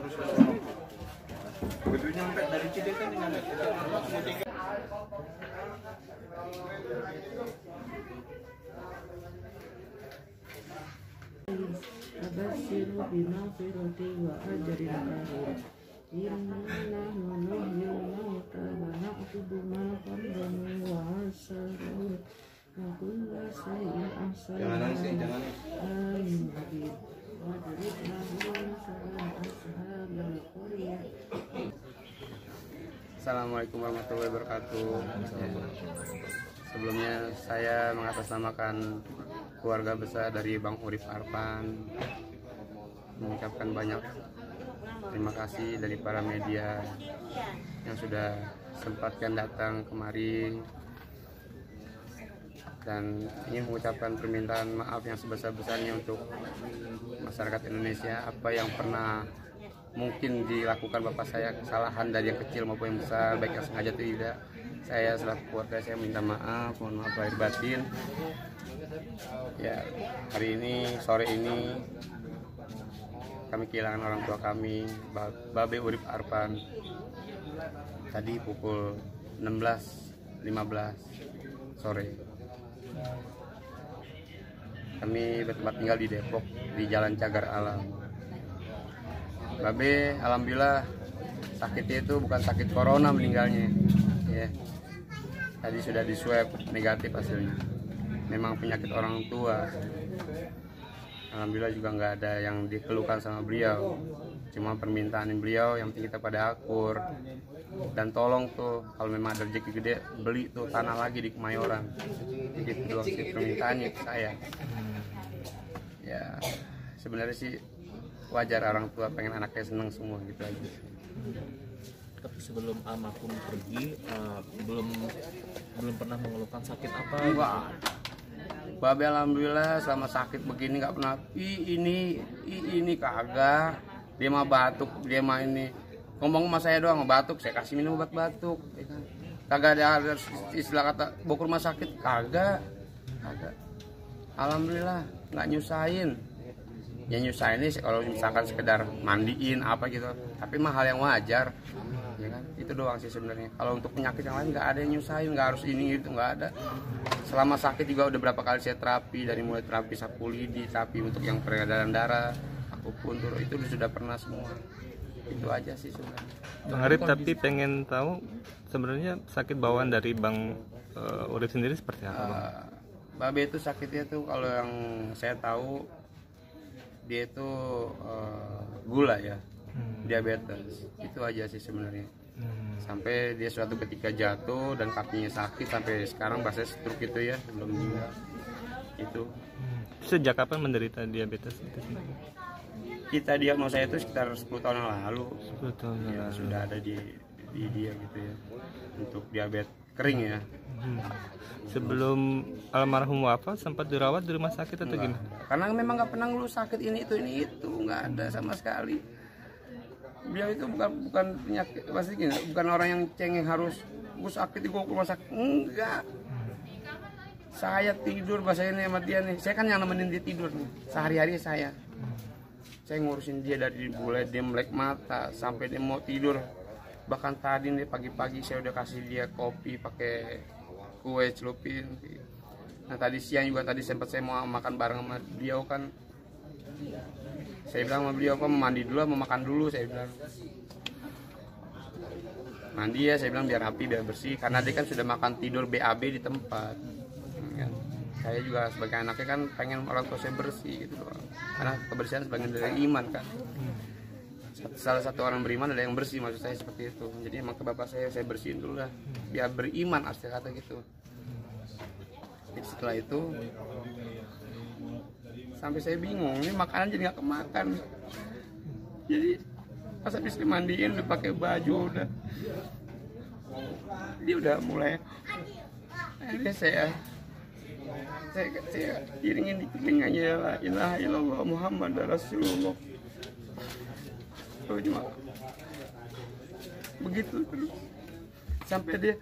Begitu nyampe dari Cidekan dengan Abasiru binafirati wa ajrin karim. Inna nuhyil mauta wa na'khudhu ma qaddamu wa asaru wa kulla shay'in ahsanahu amin habib. Wadrib lahum masalan ashabil qaryah. Assalamualaikum warahmatullahi wabarakatuh. Sebelumnya saya mengatasnamakan keluarga besar dari Bang Urip Arpan, mengucapkan banyak terima kasih dari para media yang sudah sempatkan datang kemari, dan ingin mengucapkan permintaan maaf yang sebesar-besarnya untuk masyarakat Indonesia. Apa yang pernah mungkin dilakukan bapak saya, kesalahan dari yang kecil maupun yang besar, baik yang sengaja atau tidak, saya selaku keluarga saya minta maaf, mohon maaf lahir batin. Ya, hari ini, sore ini kami kehilangan orang tua kami, Babe Urip Arpan, tadi pukul 16.15 sore. Kami bertempat tinggal di Depok, di Jalan Cagar Alam. Babe alhamdulillah sakitnya itu bukan sakit corona meninggalnya, ya. Tadi sudah di swab negatif hasilnya. Memang penyakit orang tua. Alhamdulillah juga nggak ada yang dikeluhkan sama beliau. Cuma permintaan beliau yang penting kita pada akur. Dan tolong tuh kalau memang ada rezeki gede, beli tuh tanah lagi di Kemayoran. Gitu doang sih permintaannya ke saya. Ya sebenarnya sih wajar orang tua pengen anaknya seneng semua gitu aja sih. Tapi sebelum almarhum pergi belum pernah mengeluhkan sakit apa? Enggak. Babe alhamdulillah selama sakit begini nggak pernah ini kagak. Dia mah batuk, dia mah ini ngomong sama saya doang batuk, saya kasih minum obat batuk, ya kan? Kagak ada istilah kata bawa ke rumah sakit, kagak. Alhamdulillah nggak nyusahin. Ya nyusahin ini kalau misalkan sekedar mandiin apa gitu, tapi mah hal yang wajar, ya kan? Itu doang sih sebenarnya. Kalau untuk penyakit yang lain nggak ada yang nyusahin, nggak harus ini itu, nggak ada. Selama sakit juga udah berapa kali saya terapi, dari mulai terapi sapu lidi, terapi untuk yang peredaran darah, aku pun turun itu sudah pernah semua. Itu aja sih sebenarnya. Bang Arif, tapi pengen tahu sebenarnya sakit bawaan dari Bang Urip sendiri seperti apa, Bang? Babe itu sakitnya tuh kalau yang saya tahu dia itu gula ya, diabetes. Itu aja sih sebenarnya. Sampai dia suatu ketika jatuh dan kakinya sakit sampai sekarang bahasa stroke itu ya, belum meninggal. Itu. Sejak kapan menderita diabetes itu sendiri? Kita diagnosa itu sekitar 10 tahun yang lalu. 10 tahun yang lalu. Sudah ada di dia gitu ya. Untuk diabetes kering ya. Sebelum almarhum wafat sempat dirawat di rumah sakit atau gimana? Karena memang nggak pernah ngeluh sakit ini itu nggak ada sama sekali. Beliau itu bukan penyakit pasti gini, bukan orang yang cengeng harus gue sakit gue ke rumah sakit, enggak. Saya tidur bahasa ini sama dia nih, saya kan yang nemenin dia tidur nih sehari-hari saya ngurusin dia dari mulai dia melek mata sampai dia mau tidur. Bahkan tadi nih pagi-pagi saya udah kasih dia kopi pakai kue celupin. Nah tadi siang juga tadi sempat saya mau makan bareng sama beliau kan. Saya bilang sama beliau, apa mandi dulu, mau makan dulu, saya bilang. Mandi ya, saya bilang biar rapi, biar bersih. Karena dia kan sudah makan tidur BAB di tempat. Ya. Saya juga sebagai anaknya kan pengen orang tua saya bersih gitu loh. Karena kebersihan sebagian dari iman kan. Salah satu orang beriman ada yang bersih, maksud saya seperti itu. Jadi emang ke bapak saya bersihin dulu lah. Biar beriman, asli kata gitu. Jadi setelah itu sampai saya bingung, ini makanan jadi nggak kemakan. Jadi pas habis dimandiin udah pakai baju udah, dia udah mulai. Akhirnya saya iringin di telinganya, la ilaha illallah Muhammad Rasulullah. Cuma begitu terus sampai dia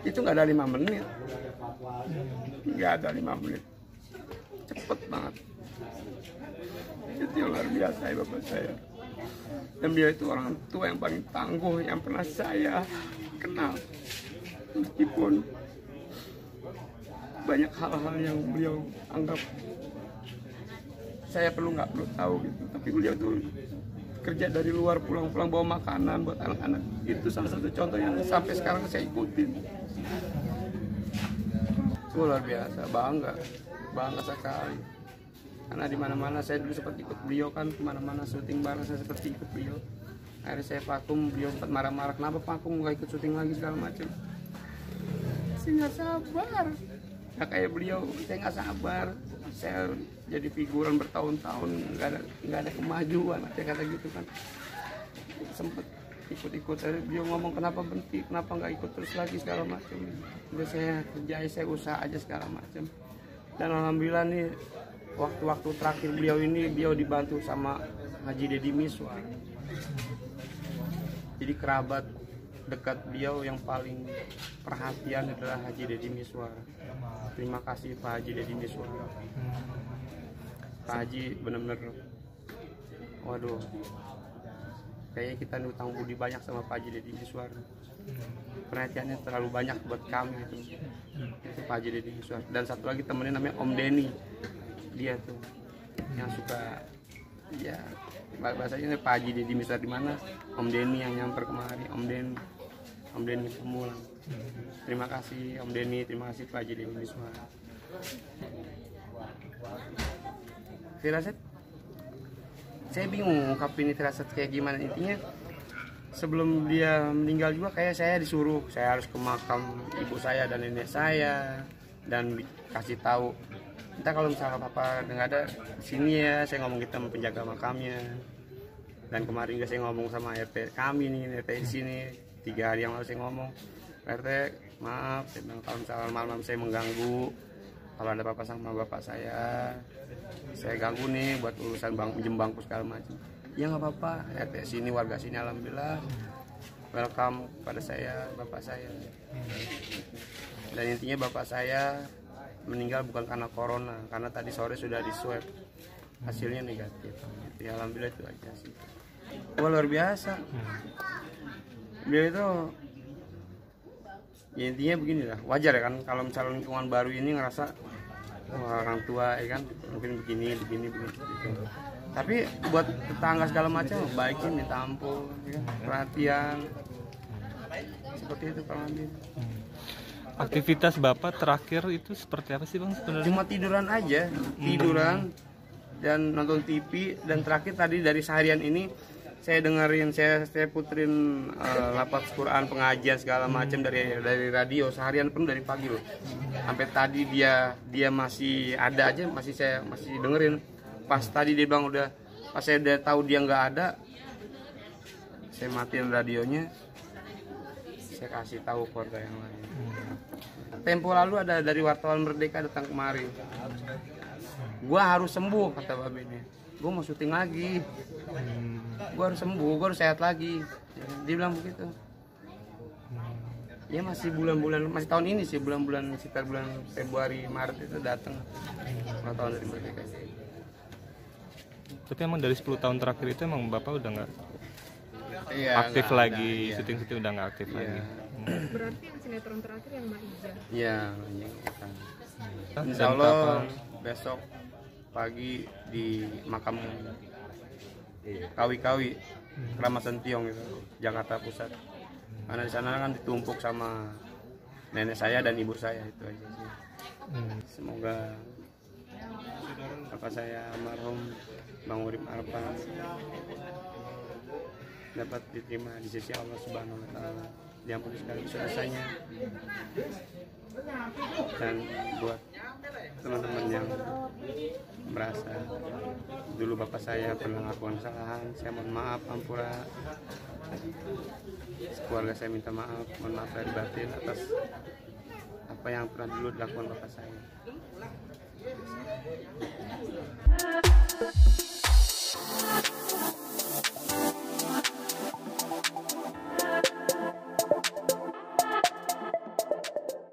itu nggak ada 5 menit, cepet banget. Itu yang luar biasa ya bapak saya. Dan beliau itu orang tua yang paling tangguh yang pernah saya kenal. Meskipun banyak hal-hal yang beliau anggap saya nggak perlu tahu gitu, tapi beliau tuh kerja dari luar, pulang-pulang bawa makanan buat anak-anak. Itu salah satu contoh yang sampai sekarang saya ikutin. Luar biasa, bangga sekali. Karena di mana-mana saya dulu sempat ikut beliau kan, kemana-mana syuting bareng saya seperti ikut beliau. Akhirnya saya vakum, beliau sempat marah-marah, kenapa vakum nggak ikut syuting lagi segala macam. Saya nggak sabar. Nah, kayak beliau, saya nggak sabar. Saya jadi figuran bertahun-tahun, nggak ada kemajuan, saya kata gitu kan. Sempet ikut-ikut, beliau ngomong kenapa berhenti, kenapa nggak ikut terus lagi segala macam. Udah saya kerjain, saya usaha aja segala macam. Dan alhamdulillah nih, waktu-waktu terakhir beliau dibantu sama Haji Deddy Miswar. Jadi kerabat dekat beliau yang paling perhatian adalah Haji Deddy Miswar. Terima kasih Pak Haji Deddy Miswar. Pak Haji benar-benar, waduh, kayaknya kita utang budi banyak sama Pak Haji Deddy Miswar. Perhatiannya terlalu banyak buat kami itu Pak Haji Deddy Miswar. Dan satu lagi temennya namanya Om Denny, dia tuh yang suka, ya bahasanya Pak Haji Deddy Miswar di mana, Om Denny yang nyamper kemari, Om Denny Pemulang. Terima kasih Om Denny, terima kasih Pak Haji Deddy Miswar. Firasat, saya bingung ngungkapin firasat kayak gimana. Intinya sebelum dia meninggal juga kayak saya disuruh, saya harus ke makam ibu saya dan nenek saya dan kasih tahu, entah kalau misalnya papa nggak ada sini ya, saya ngomong kita penjaga makamnya. Dan kemarin juga saya ngomong sama RT kami nih, RT di sini 3 hari yang lalu saya ngomong, RT maaf, saya bilang kalau misalnya malam saya mengganggu, kalau ada apa-apa sama bapak saya ganggu nih buat urusan pinjem bangku segala macam. Ya nggak apa-apa, RT sini, warga sini alhamdulillah welcome pada saya, bapak saya. Dan intinya bapak saya meninggal bukan karena corona, karena tadi sore sudah di swab, hasilnya negatif. Ya alhamdulillah itu aja sih. Wah luar biasa. Beliau itu, ya intinya begini lah, wajar ya kan kalau misalnya lingkungan baru ini ngerasa orang tua ya kan mungkin begini gitu. Tapi buat tetangga segala macam baikin, ditampung, ya, perhatian, seperti itu kalau ambil. Aktivitas Bapak terakhir itu seperti apa sih Bang sebenarnya? Cuma tiduran aja, tiduran dan nonton TV. Dan terakhir tadi dari seharian ini saya dengerin, saya puterin lafaz Quran, pengajian segala macam dari radio seharian penuh dari pagi loh. Sampai tadi dia masih ada aja, saya masih dengerin. Pas tadi dia bilang udah, pas saya udah tahu dia nggak ada, saya matiin radionya, saya kasih tahu keluarga yang lain. Tempo lalu ada dari wartawan Merdeka datang kemari, gua harus sembuh kata babinya, gua mau syuting lagi, gua harus sembuh, gua harus sehat lagi. Dia bilang begitu. Ya masih bulan-bulan, masih tahun ini sih, bulan-bulan sekitar bulan Februari Maret itu datang wartawan dari Merdeka. Tapi emang dari 10 tahun terakhir itu emang Bapak udah nggak aktif nggak lagi, ada, syuting-syuting udah nggak aktif lagi. Berarti yang sinetron terakhir yang Maija. Iya, Dan insya Allah kapan? besok pagi di makam Kawi-Kawi, Kecamatan Tiong itu, Jakarta Pusat. Karena di sana kan ditumpuk sama nenek saya dan ibu saya, itu aja sih. Semoga bapak saya almarhum Bang Urip Arfan dapat diterima di sisi Allah Subhanahu wa taala, diampuni segala dosanya. Dan buat teman-teman yang merasa dulu bapak saya pernah melakukan kesalahan, saya mohon maaf, ampura. Keluarga saya minta maaf, mohon maaf dari batin atas apa yang pernah dulu dilakukan bapak saya.